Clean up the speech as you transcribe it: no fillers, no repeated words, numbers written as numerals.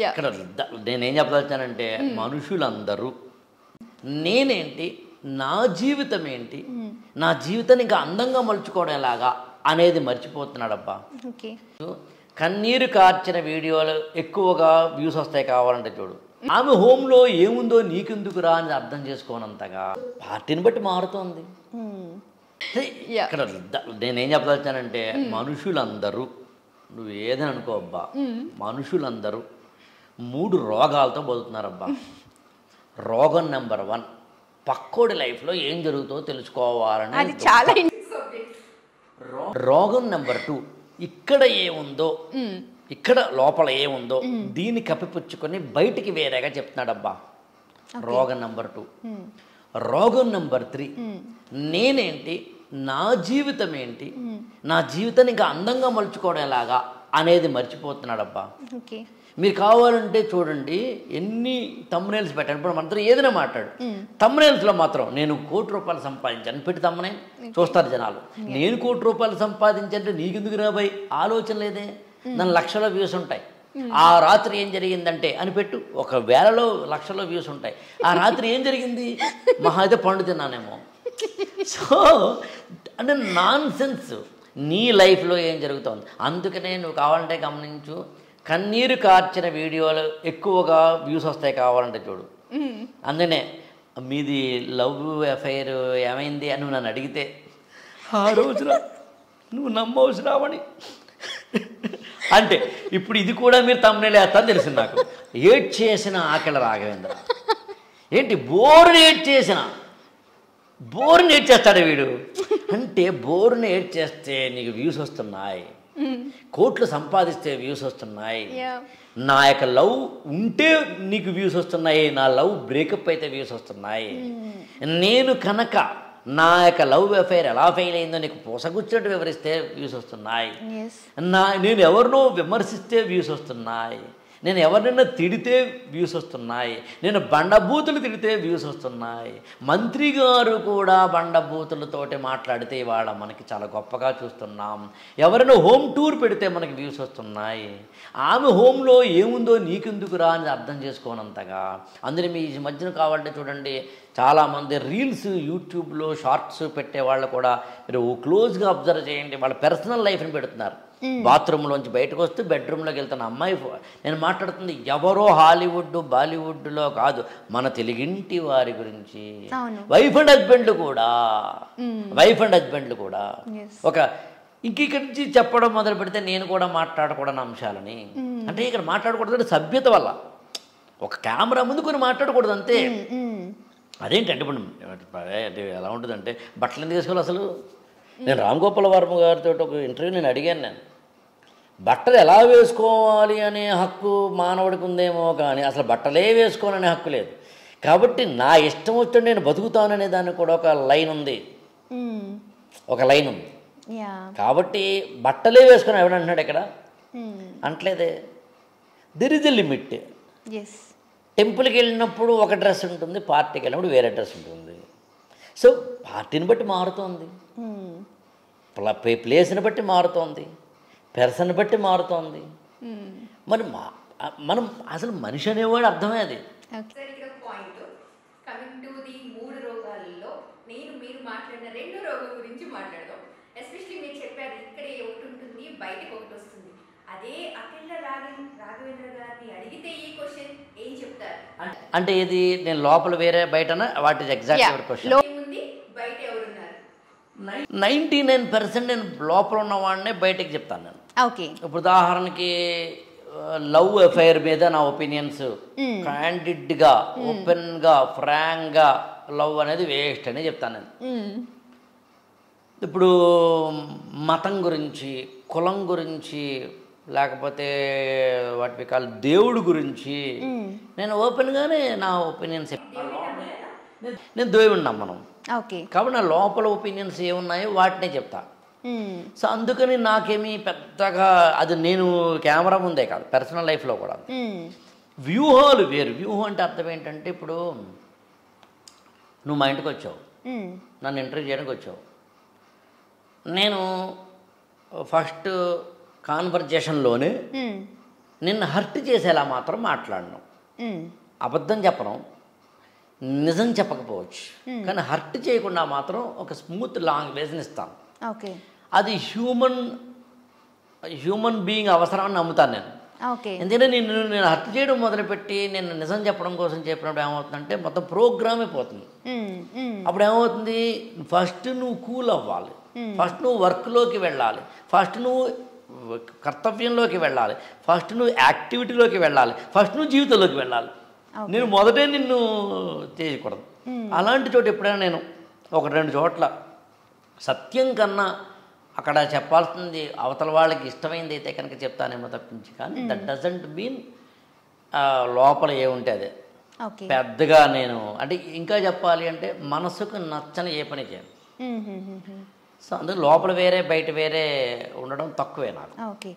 ఇక్కడ నేనేం చెప్పదలుచానంటే మనుషులందరూ నేనేంటి, నా జీవితం ఏంటి, నా జీవితాన్ని ఇంకా అందంగా మలుచుకోవడం ఎలాగా అనేది మర్చిపోతున్నాడబ్బా. కన్నీరు కార్చిన వీడియోలు ఎక్కువగా వ్యూస్ వస్తాయి కావాలంటే చూడు. ఆమె హోమ్లో ఏముందో నీకెందుకురా అని అర్థం చేసుకోనంతగా పార్టీని బట్టి మారుతోంది. ఇక్కడ నేనేం చెప్పదలుచానంటే మనుషులందరూ, నువ్వు ఏదని అనుకో అబ్బా, మనుషులందరూ 3 రోగాలతో బతుకుతున్నారబ్బా. రోగం నెంబర్ 1, పక్కోడి లైఫ్లో ఏం జరుగుతుందో తెలుసుకోవాలని. రోగం నెంబర్ 2, ఇక్కడ ఏముందో, ఇక్కడ లోపల ఏముందో దీన్ని కప్పిపుచ్చుకొని బయటికి వేరేగా చెప్తున్నాడబ్బా. రోగం నెంబర్ 2. రోగం నెంబర్ 3, నేనేంటి, నా జీవితం ఏంటి, నా జీవితాన్ని ఇంకా అందంగా మలుచుకోవడం ఎలాగా అనేది మర్చిపోతున్నాడబ్బా. మీరు కావాలంటే చూడండి, ఎన్ని తమ్మునేల్స్ పెట్టాను. ఇప్పుడు మనతో ఏదైనా మాట్లాడు, తమ్మునేల్స్లో మాత్రం నేను ₹1,00,00,000 సంపాదించాను పెట్టి తమ్మునే చూస్తారు జనాలు. నేను ₹1,00,00,000 సంపాదించంటే నీకెందుకు రాబాయి ఆలోచన లేదే. నన్ను లక్షల వ్యూస్ ఉంటాయి. ఆ రాత్రి ఏం జరిగిందంటే అని పెట్టు, 1,000లో లక్షల వ్యూస్ ఉంటాయి. ఆ రాత్రి ఏం జరిగింది, మహా అయితే పండు తిన్నానేమో. సో అంటే నాన్ సెన్స్. నీ లైఫ్లో ఏం జరుగుతుంది. అందుకనే నువ్వు కావాలంటే గమనించు, కన్నీరు కార్చిన వీడియోలు ఎక్కువగా వ్యూస్ వస్తాయి కావాలంటే చూడు. అందుకనే మీది లవ్ అఫైర్ ఏమైంది అని నన్ను అడిగితే ఆ రోజున నువ్వు నమ్మవలసి రావని అంటే ఇప్పుడు ఇది కూడా మీరు తమ్మునేలు వేస్తారని తెలిసింది నాకు. ఏడ్ చేసిన ఆకలి రాఘవేంద్ర ఏంటి, బోరుని ఏడ్ చేసిన, బోరుని ఏడ్ చేస్తాడు వీడు. అంటే బోరుని ఏడ్ చేస్తే నీకు వ్యూస్ వస్తున్నాయి, కోట్లు సంపాదిస్తే వ్యూస్ వస్తున్నాయి. నా యొక్క లవ్ ఉంటే నీకు వ్యూస్ వస్తున్నాయి, నా లవ్ బ్రేకప్ అయితే వ్యూస్ వస్తున్నాయి. నేను కనుక నా యొక్క లవ్ అఫైర్ ఎలా ఫెయిల్ అయిందో నీకు పూసగుచ్చినట్టు వివరిస్తే వ్యూస్ వస్తున్నాయి. నేను ఎవరినో విమర్శిస్తే వ్యూస్ వస్తున్నాయి, నేను ఎవరినైనా తిడితే వ్యూస్ వస్తున్నాయి, నేను బండబూతులు తిడితే వ్యూస్ వస్తున్నాయి. మంత్రి గారు కూడా బండబూతులతోటి మాట్లాడితే ఇవాళ మనకి చాలా గొప్పగా చూస్తున్నాం. ఎవరైనా హోమ్ టూర్ పెడితే మనకి వ్యూస్ వస్తున్నాయి. ఆమె హోమ్లో ఏముందో నీకెందుకురా అని అర్థం చేసుకోనంతగా. అందులో మీ మధ్యన కావాలంటే చూడండి, చాలామంది రీల్స్ యూట్యూబ్లో షార్ట్స్ పెట్టే వాళ్ళు కూడా మీరు క్లోజ్గా అబ్జర్వ్ చేయండి, వాళ్ళ పర్సనల్ లైఫ్ని పెడుతున్నారు. బాత్రూంలోంచి బయటకు వస్తూ బెడ్రూమ్లోకి వెళ్తున్న అమ్మాయి నేను మాట్లాడుతుంది ఎవరో హాలీవుడ్ బాలీవుడ్లో కాదు, మన తెలుగింటి వారి గురించి. వైఫ్ అండ్ హస్బెండ్లు కూడా ఒక ఇక్కడి నుంచి చెప్పడం మొదలు పెడితే నేను కూడా మాట్లాడకూడని అంశాలని. అంటే ఇక్కడ మాట్లాడకూడదు సభ్యత వల్ల, ఒక కెమెరా ముందు కొన్ని మాట్లాడకూడదు అంతే. అదేంటంటే ఇప్పుడు ఎలా ఉంటుందంటే బట్టలు ఎందుకు వేసుకోవాలి అసలు. నేను రామ్ గోపాల్ వర్మ గారితో ఒక ఇంటర్వ్యూ నేను అడిగాను, నేను బట్టలు ఎలా వేసుకోవాలి అనే హక్కు మానవుడికి ఉందేమో కానీ అసలు బట్టలే వేసుకోవాలనే హక్కు లేదు. కాబట్టి నా ఇష్టం వచ్చి నేను బతుకుతాననే దానికి కూడా ఒక లైన్ ఉంది, ఒక లైన్ ఉంది. కాబట్టి బట్టలే వేసుకొని ఎవడంటున్నాడు ఇక్కడ అంటలేదే. There is a limit. టెంపుల్కి వెళ్ళినప్పుడు ఒక డ్రెస్ ఉంటుంది, పార్టీకి వెళ్ళినప్పుడు వేరే డ్రెస్ ఉంటుంది. సో పార్టీని బట్టి మారుతోంది, ప్లేస్ని బట్టి మారుతోంది, పెర్సన్ బట్టి మారుతోంది. మరి మనం అసలు మనిషి అనేవాడు అర్థమే అది. మీరు మాట్లాడిన 2 రోగం గురించి మాట్లాడదాం. ఎస్పెషల్లీ మీరు చెప్పారు ఇక్కడే ఒకటి ఉంటుంది, బయటకు ఒకటి వస్తుంది. అదే అఖిల రాఘవేంద్ర గారిని అడిగితే ఈ క్వశ్చన్ ఏం చెప్తారు అంటే ఇది నేను లోపల వేరే బయటనా, వాట్ ఇస్ ఎగ్జాక్ట్ క్వశ్చన్. బయట ఎవరున్నారు? 99% నేను లోపల ఉన్నవాడినే బయటకు చెప్తాను నేను. ఇప్పుడు ఉదాహరణకి లవ్ అఫైర్ మీద నా ఒపీనియన్స్ క్యాండిడ్గా, ఓపెన్గా, ఫ్రాంక్గా లవ్ అనేది వేస్ట్ అని చెప్తాను నేను. ఇప్పుడు మతం గురించి, కులం గురించి, లేకపోతే వాటి కాల్ దేవుడి గురించి నేను ఓపెన్గానే నా ఒపీనియన్స్ చెప్తాను. నేను దేవుడిని నమ్మను కాబట్టి నా లోపల ఒపీనియన్స్ ఏమున్నాయో వాటినే చెప్తా. సో అందుకని నాకేమీ పెద్దగా అది నేను కెమెరా ముందే కాదు, పర్సనల్ లైఫ్లో కూడా వ్యూహాలు వేరు. వ్యూహం అంటే అర్థం ఏంటంటే, ఇప్పుడు నువ్వు మా ఇంటికి వచ్చావు, నన్ను ఇంటర్వ్యూ చేయడానికి వచ్చావు. నేను ఫస్ట్ కాన్వర్జేషన్లోనే నిన్ను హర్ట్ చేసేలా మాత్రం మాట్లాడను. అబద్ధం చెప్పను, నిజం చెప్పకపోవచ్చు, కానీ హర్ట్ చేయకుండా మాత్రం ఒక స్మూత్ లాంగ్వేజ్ని ఇస్తాను. ఓకే. అది హ్యూమన్ బీయింగ్ అవసరాన్ని నమ్ముతాను నేను. ఓకే. ఎందుకంటే నేను హర్ట్ చేయడం మొదలుపెట్టి నేను నిజం చెప్పడం కోసం చెప్పినప్పుడు ఏమవుతుందంటే మొత్తం ప్రోగ్రామే పోతుంది. అప్పుడు ఏమవుతుంది, ఫస్ట్ నువ్వు కూల్ అవ్వాలి, ఫస్ట్ నువ్వు వర్క్లోకి వెళ్ళాలి, ఫస్ట్ నువ్వు కర్తవ్యంలోకి వెళ్ళాలి, ఫస్ట్ నువ్వు యాక్టివిటీలోకి వెళ్ళాలి, ఫస్ట్ నువ్వు జీవితంలోకి వెళ్ళాలి. నేను మొదటే నిన్ను చేయకూడదు. అలాంటి చోట ఎప్పుడైనా నేను 1-2 చోట్ల సత్యం కన్నా అక్కడ చెప్పాల్సింది అవతల వాళ్ళకి ఇష్టమైంది అయితే కనుక చెప్తానేమో తప్పించి, కానీ దట్ డజంట్ మీన్ లోపల ఏముంటే అదే. పెద్దగా నేను అంటే ఇంకా చెప్పాలి అంటే మనసుకు నచ్చని ఏ పని చేయను. సో అందుకు లోపల వేరే బయట వేరే ఉండడం తక్కువే నాకు. ఓకే.